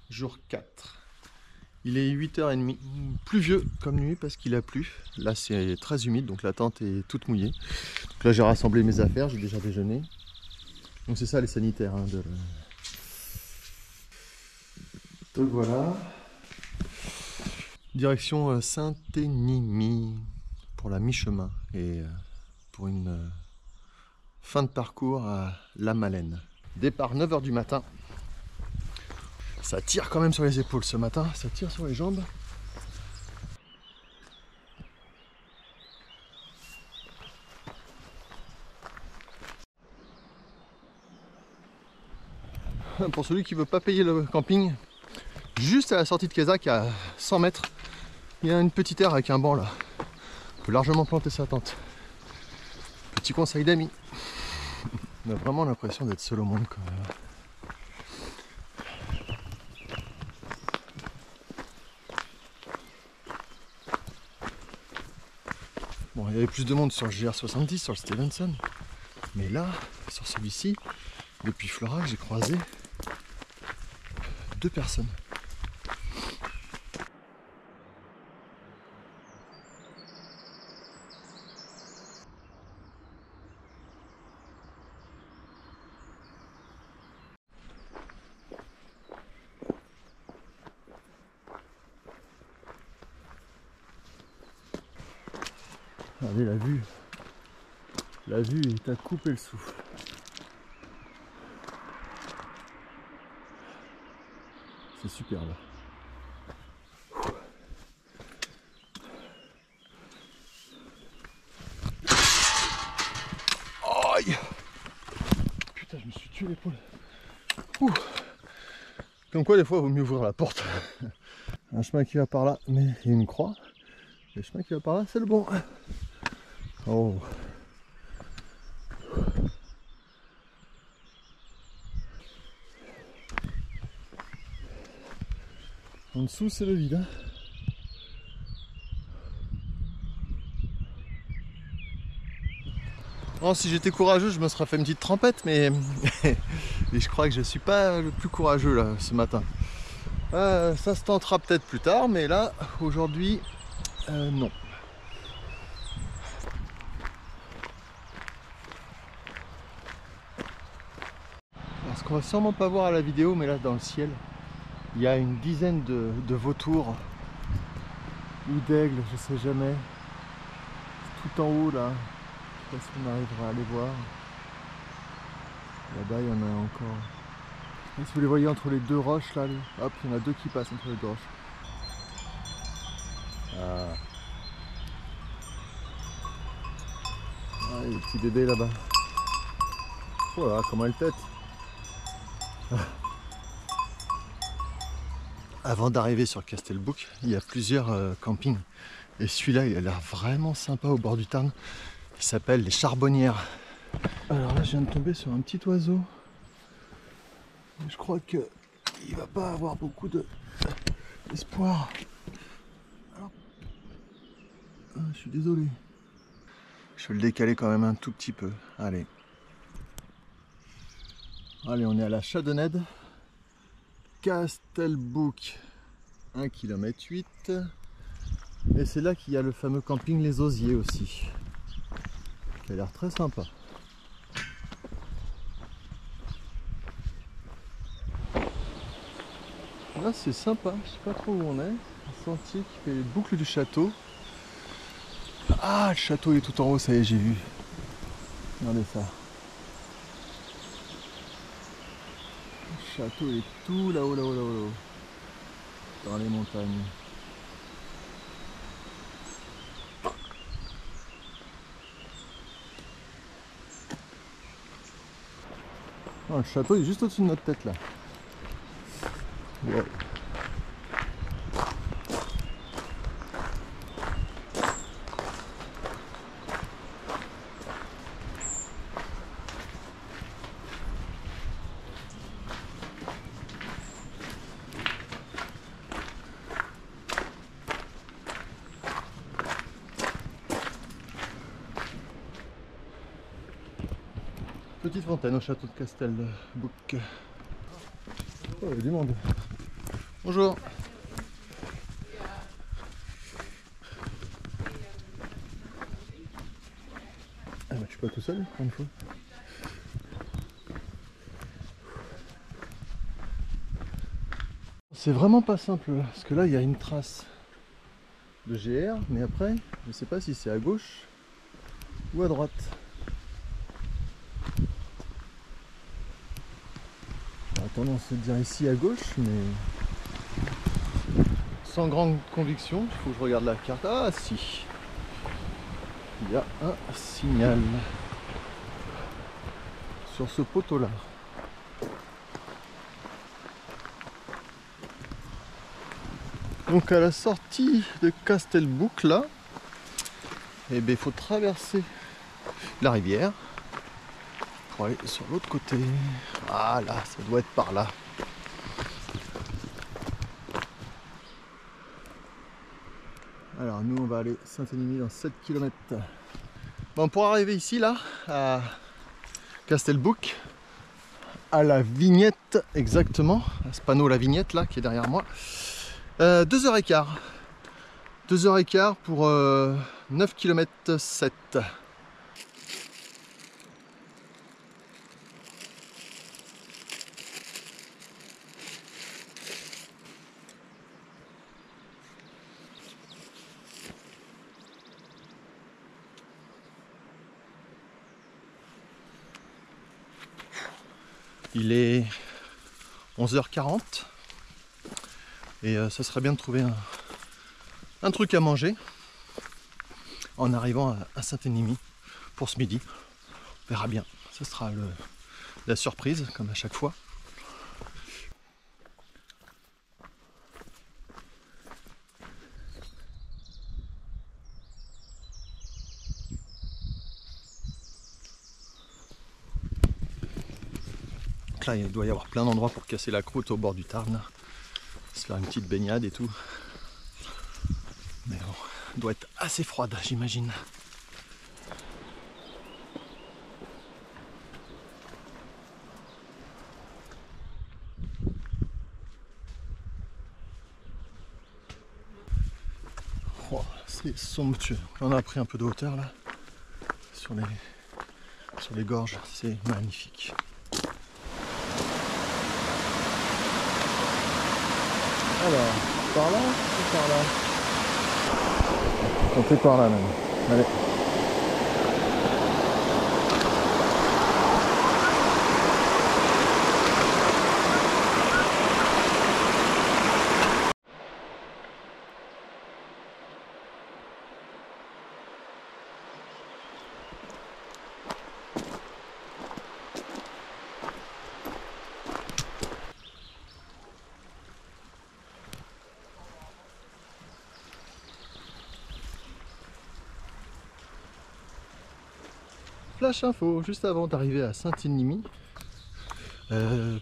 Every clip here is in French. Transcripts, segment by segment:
jour 4. Il est 8h30, pluvieux comme nuit parce qu'il a plu. Là c'est très humide, donc la tente est toute mouillée. Donc là j'ai rassemblé mes affaires, j'ai déjà déjeuné. Donc c'est ça les sanitaires. Hein, Donc voilà. Direction Saint-Énimie pour la mi-chemin et pour une fin de parcours à La Malène. Départ 9h du matin. Ça tire quand même sur les épaules ce matin, ça tire sur les jambes. Pour celui qui veut pas payer le camping, juste à la sortie de Cazac, à 100 mètres, il y a une petite aire avec un banc là. On peut largement planter sa tente. Petit conseil d'amis. On a vraiment l'impression d'être seul au monde quand même. Bon, il y avait plus de monde sur le GR70, sur le Stevenson. Mais là, sur celui-ci, depuis Florac, j'ai croisé 2 personnes. Regardez la vue. La vue est à couper le souffle. C'est superbe. Aïe! Putain, je me suis tué l'épaule. Comme quoi, des fois, il vaut mieux ouvrir la porte. Un chemin qui va par là, mais il y a une croix. Le chemin qui va par là, c'est le bon. Oh! En dessous, c'est le vide. Hein. Oh, si j'étais courageux, je me serais fait une petite trempette, mais et je crois que je suis pas le plus courageux là ce matin. Ça se tentera peut-être plus tard, mais là, aujourd'hui, non. Alors, ce qu'on va sûrement pas voir à la vidéo, mais là dans le ciel, il y a une dizaine de vautours ou d'aigles, je sais jamais. Tout en haut là. Je sais pas si on arrivera à les voir. Là-bas, il y en a encore. Et si vous les voyez entre les 2 roches là, hop, il y en a 2 qui passent entre les 2 roches. Ah, les petits bébés là-bas. Voilà, comment elle tète. Avant d'arriver sur Castelbouc, il y a plusieurs campings. Et celui-là, il a l'air vraiment sympa au bord du Tarn. Il s'appelle les Charbonnières. Alors là, je viens de tomber sur un petit oiseau. Je crois que il va pas avoir beaucoup d'espoir. Je suis désolé. Je vais le décaler quand même un tout petit peu. Allez. Allez, on est à la Chadonnède. Castelbouc. 1,8 km. Et c'est là qu'il y a le fameux camping Les Osiers aussi. Qui a l'air très sympa. Là c'est sympa, je sais pas trop où on est. Un sentier qui fait les boucles du château. Ah, le château est tout en haut, ça y est, j'ai vu. Regardez ça. Le château est tout là-haut, là-haut, là-haut, là-haut. Dans les montagnes. Oh, le château est juste au-dessus de notre tête là. Wow. Petite fontaine au château de Castelbouc. Oh, il y a du monde. Bonjour. Ah bah, je suis pas tout seul, pour une fois. C'est vraiment pas simple là, parce que là il y a une trace de GR, mais après, je sais pas si c'est à gauche ou à droite. J'aurais tendance à dire ici à gauche, mais sans grande conviction. Il faut que je regarde la carte. Ah si, il y a un signal sur ce poteau là. Donc à la sortie de Castelbouc là, eh bien, il faut traverser la rivière pour aller sur l'autre côté. Ah là, ça doit être par là. Alors nous on va aller Saint-Énimie dans 7 km. Bon, pour arriver ici là, à Castelbouc, à la vignette exactement, à ce panneau la vignette là qui est derrière moi, 2h15. 2h15 pour 9 km 7. Il est 11h40 et ça serait bien de trouver un truc à manger en arrivant à Saint-Énimie pour ce midi. On verra bien, ce sera la surprise comme à chaque fois. Donc là il doit y avoir plein d'endroits pour casser la croûte au bord du Tarn, se faire une petite baignade et tout. Mais bon, elle doit être assez froide j'imagine. Oh, c'est somptueux. On a pris un peu de hauteur là sur les gorges, c'est magnifique. Alors, par là ou par là? On fait par là même. Allez. Flash info, juste avant d'arriver à Saint-Énimie,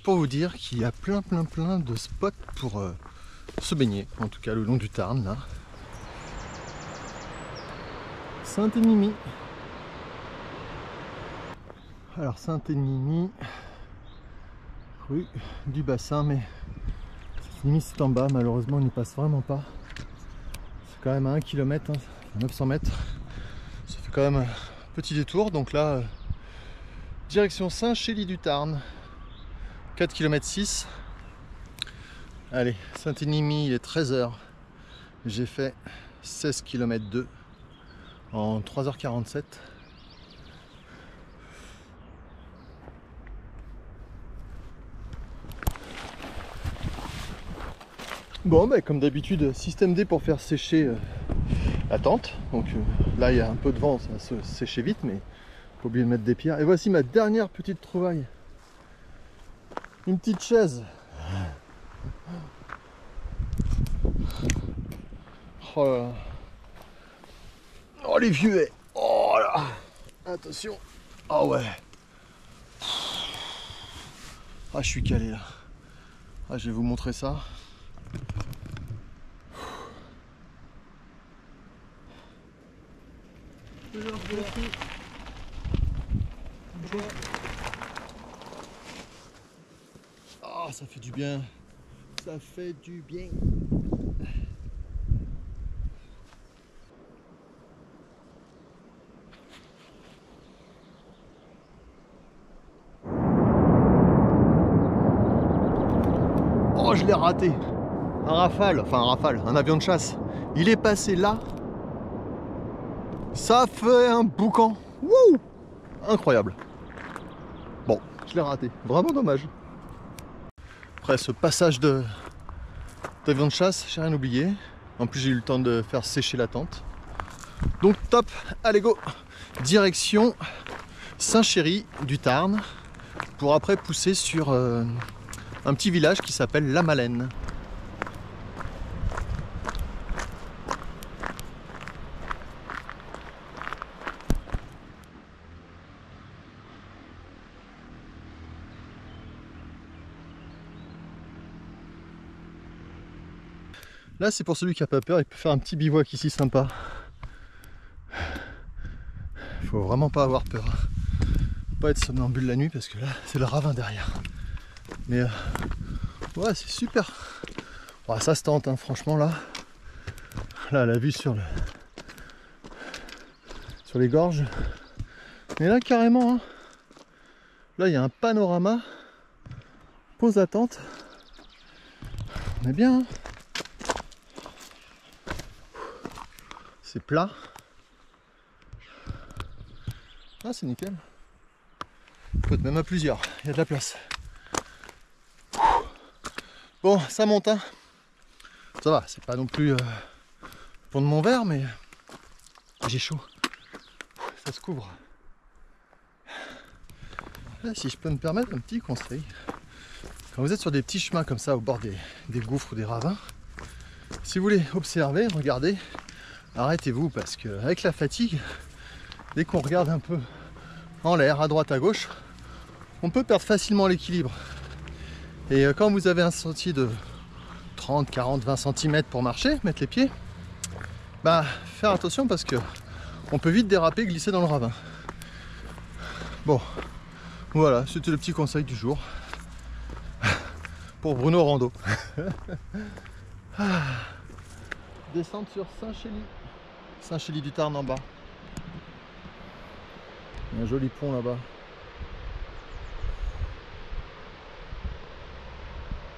pour vous dire qu'il y a plein de spots pour se baigner, en tout cas le long du Tarn là. Saint-Énimie. Alors Saint-Énimie, rue du Bassin, mais Saint-Énimie c'est en bas, malheureusement on n'y passe vraiment pas. C'est quand même à 1 km, hein, 900 mètres. Ça fait quand même un petit détour, donc là, direction Saint-Chély-du-Tarn, 4 km 6. Allez, Saint-Énimie, il est 13h. J'ai fait 16 km 2 en 3h47. Bon, bah, comme d'habitude, système D pour faire sécher la tente. Donc là, il y a un peu de vent, ça va se sécher vite, mais pas oublier de mettre des pierres. Et voici ma dernière petite trouvaille. Une petite chaise. Oh là là. Oh les vieux. Oh là. Attention. Ah ouais. Ah je suis calé là. Ah je vais vous montrer ça. Ah ça fait du bien. Ça fait du bien. Oh, je l'ai raté. Un Rafale, enfin un Rafale, un avion de chasse. Il est passé là. Ça fait un boucan. Wouh! Incroyable. Bon, je l'ai raté. Vraiment dommage. Après ce passage d'avion de chasse, j'ai rien oublié. En plus, j'ai eu le temps de faire sécher la tente. Donc top, allez go. Direction Saint-Chéry du Tarn pour après pousser sur un petit village qui s'appelle La Malène. Là, c'est pour celui qui a pas peur, il peut faire un petit bivouac ici sympa. Faut vraiment pas avoir peur. Faut pas être somnambule la nuit parce que là, c'est le ravin derrière. Mais ouais, c'est super. Ouais, ça se tente, hein, franchement là. Là, la vue sur les gorges. Mais là, carrément, hein, là, il y a un panorama. Pause à tente. On est bien. Hein. C'est plat. Ah, c'est nickel. Il peut être même à plusieurs, il y a de la place. Bon, ça monte, hein. Ça va, c'est pas non plus pour de mon verre, mais j'ai chaud. Ça se couvre. Là, si je peux me permettre un petit conseil. Quand vous êtes sur des petits chemins comme ça, au bord des gouffres ou des ravins, si vous voulez observer, regardez, arrêtez-vous parce qu'avec la fatigue, dès qu'on regarde un peu en l'air, à droite, à gauche, on peut perdre facilement l'équilibre. Et quand vous avez un sentier de 30, 40, 20 cm pour marcher, mettre les pieds, bah faire attention parce que on peut vite déraper, glisser dans le ravin. Bon, voilà, c'était le petit conseil du jour pour Bruno Rando. Descendre sur Saint-Chély du Tarn en bas. Il y a un joli pont là-bas.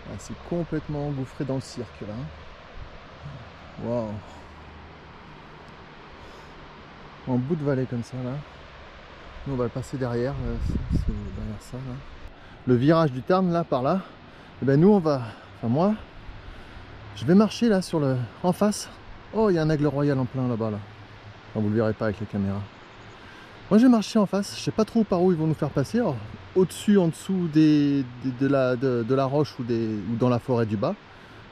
Ah, c'est complètement engouffré dans le cirque là. Waouh. En bout de vallée comme ça là. Nous on va le passer derrière, c'est derrière ça là. Le virage du Tarn là par là. Et ben nous on va, enfin moi, je vais marcher là sur le, en face. Oh, il y a un aigle royal en plein là-bas là. Enfin, vous le verrez pas avec la caméra. Moi j'ai marché en face, je sais pas trop par où ils vont nous faire passer. Au-dessus, en dessous de la roche ou dans la forêt du bas.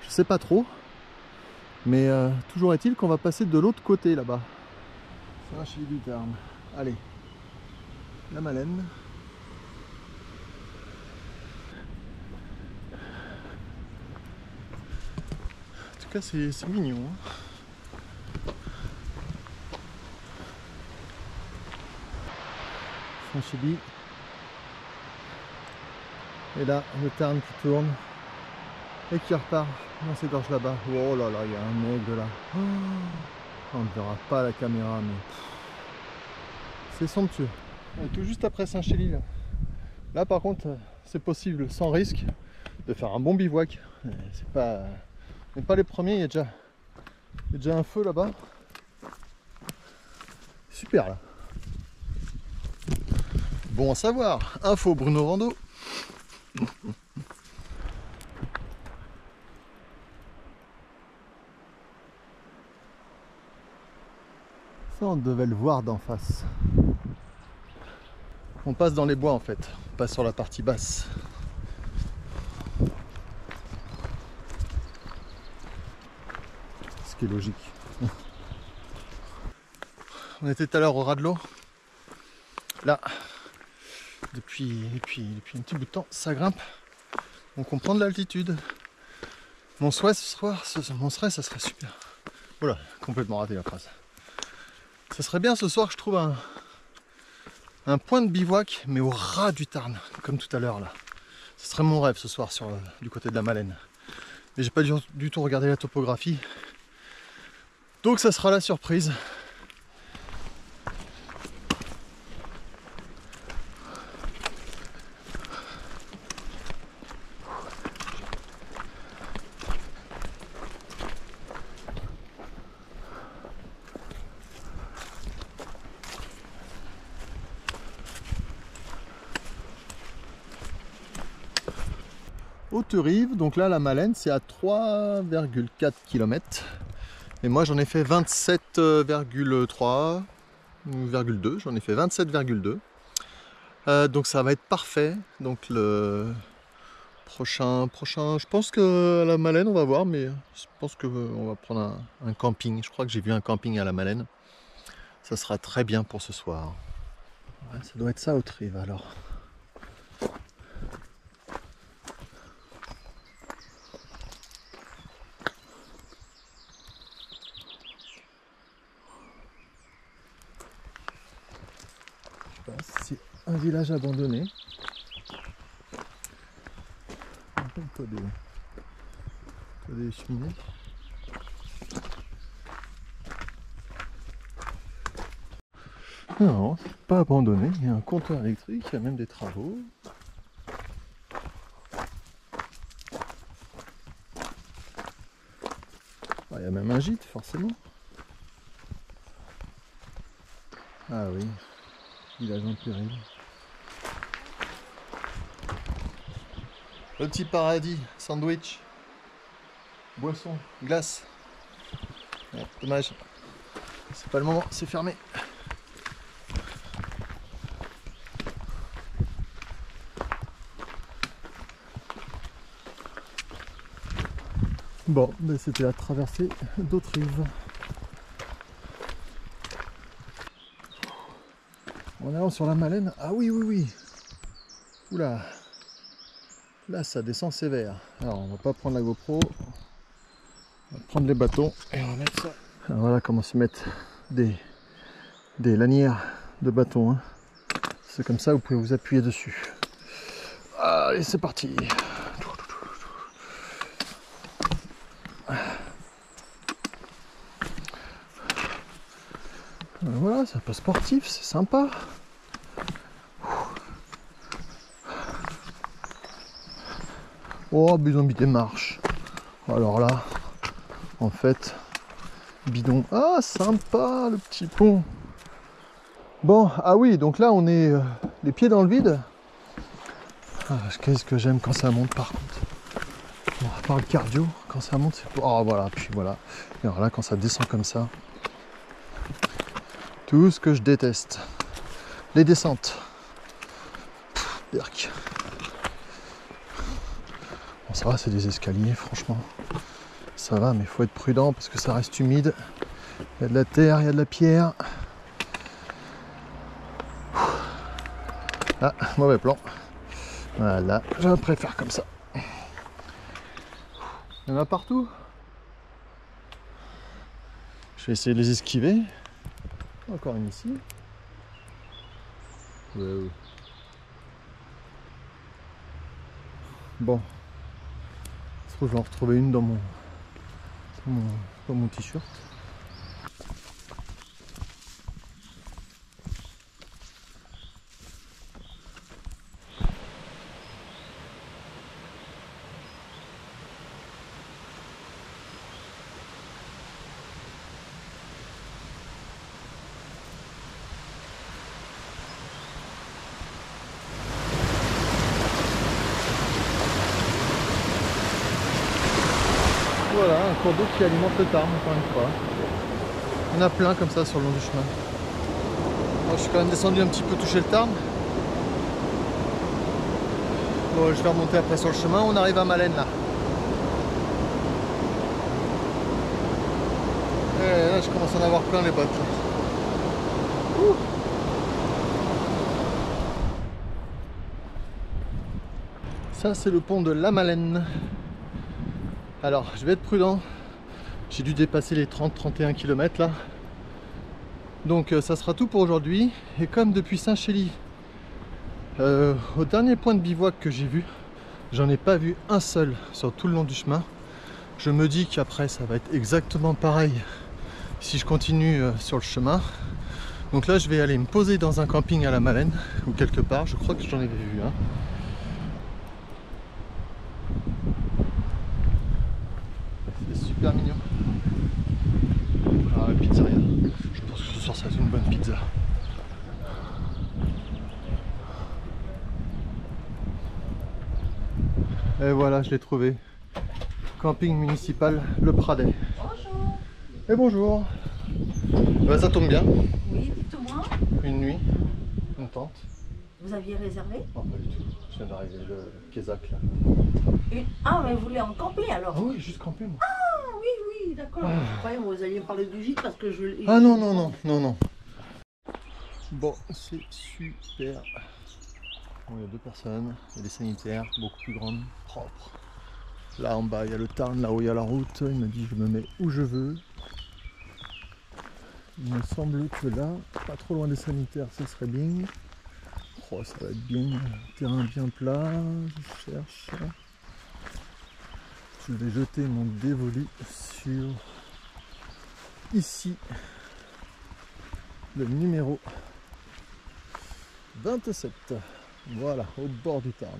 Je sais pas trop. Mais toujours est-il qu'on va passer de l'autre côté là-bas. Saint-Chély du Tarn. Allez. La Malène. En tout cas c'est mignon. Hein. Saint-Chély. Et là, le Tarn qui tourne et qui repart dans ces gorges là-bas. Oh là là, il y a un aigle là. Oh, on ne verra pas à la caméra, mais c'est somptueux. On est tout juste après Saint-Chély là. Là par contre, c'est possible sans risque de faire un bon bivouac. C'est pas, on n'est pas les premiers, il y a déjà un feu là-bas. Super là. Bon à savoir. Info Bruno Rando. Ça, on devait le voir d'en face. On passe dans les bois en fait. On passe sur la partie basse. Ce qui est logique. On était tout à l'heure au ras de l'eau. Là, depuis un petit bout de temps, ça grimpe. Donc on prend de l'altitude. Mon souhait ce soir, ça serait super. Voilà, complètement raté la phrase. Ça serait bien ce soir que je trouve un point de bivouac, mais au ras du Tarn, comme tout à l'heure là. Ce serait mon rêve ce soir du côté de la Malène. Mais j'ai pas du tout regardé la topographie. Donc ça sera la surprise. Haute-Rive, donc là la Malène c'est à 3,4 km. Et moi j'en ai fait 27,3 ,2, j'en ai fait 27,2. Donc ça va être parfait. Donc le prochain, je pense que à la Malène on va voir, mais je pense qu'on va prendre un camping. Je crois que j'ai vu un camping à la Malène. Ça sera très bien pour ce soir. Ouais, ça doit être ça Haute-Rive alors. C'est un village abandonné. Pas des cheminées. Non, c'est pas abandonné. Il y a un compteur électrique, il y a même des travaux. Ah, il y a même un gîte, forcément. Ah oui, village en péril. Le petit paradis, sandwich, boisson, glace. Ouais, dommage, c'est pas le moment, c'est fermé. Bon, ben c'était la traversée d'Haute-Rive. On est sur la Malène. Ah oui, oui, oui. Oula. Là, ça descend sévère. Alors, on va pas prendre la GoPro. On va prendre les bâtons et on va mettre ça. Alors, voilà comment se mettre des lanières de bâtons. Hein. C'est comme ça, vous pouvez vous appuyer dessus. Allez, c'est parti. Voilà, c'est un peu sportif, c'est sympa. Oh, bidon des marches. Alors là, en fait, bidon. Ah, sympa le petit pont. Bon, ah oui, donc là on est les pieds dans le vide. Ah, qu'est-ce que j'aime quand ça monte par contre. Bon, à part le cardio, quand ça monte, c'est... Oh voilà, puis voilà. Et alors là, quand ça descend comme ça, tout ce que je déteste. Les descentes. Berk. Bon, ça va, c'est des escaliers, franchement. Ça va, mais il faut être prudent parce que ça reste humide. Il y a de la terre, il y a de la pierre. Ah, mauvais plan. Voilà, je préfère comme ça. Il y en a partout. Je vais essayer de les esquiver. Encore une ici. Ouais. Bon. Je trouve que je vais en retrouver une dans mon t-shirt. Voilà, un cours d'eau qui alimente le Tarn, encore une fois. Il y en a plein comme ça sur le long du chemin. Moi, je suis quand même descendu un petit peu toucher le Tarn. Bon, je vais remonter après sur le chemin. On arrive à Malène là. Et là, je commence à en avoir plein les bottes. Ouh. Ça, c'est le pont de la Malène. Alors, je vais être prudent. J'ai dû dépasser les 30-31 km là. Donc, ça sera tout pour aujourd'hui. Et comme depuis Saint-Chély, au dernier point de bivouac que j'ai vu, j'en ai pas vu un seul sur tout le long du chemin. Je me dis qu'après ça va être exactement pareil si je continue sur le chemin. Donc là je vais aller me poser dans un camping à la Malène ou quelque part, je crois que j'en avais vu un. C'est super mignon. Ah, pizzeria. Je pense que ce soir ça va être une bonne pizza. Et voilà, je l'ai trouvé. Camping municipal Le Pradet. Bonjour. Et bonjour. Bah, ça tombe bien. Oui, dites-moi. Une nuit, une tente. Vous aviez réservé? Non, pas du tout. Je viens d'arriver, le Kézak là. Ah, mais vous voulez en camper alors? Ah oui, juste camper moi. Ah oui, oui, d'accord. Je croyais que vous alliez me parler du gîte parce que je... Ah non, non, non, non, non. Bon, c'est super. Bon, il y a deux personnes, il y a des sanitaires, beaucoup plus grandes, propres. Là en bas, il y a le Tarn, là où il y a la route. Il m'a dit je me mets où je veux. Il me semble que là, pas trop loin des sanitaires, ce serait bien. Oh, ça va être bien. Terrain bien plat. Je cherche. Je vais jeter mon dévolu sur ici. Le numéro 27. Voilà, au bord du Tarn.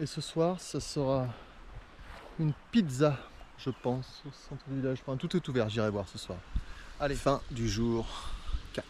Et ce soir, ce sera une pizza, je pense, au centre du village. Enfin, tout est ouvert, j'irai voir ce soir. Allez, fin du jour 4.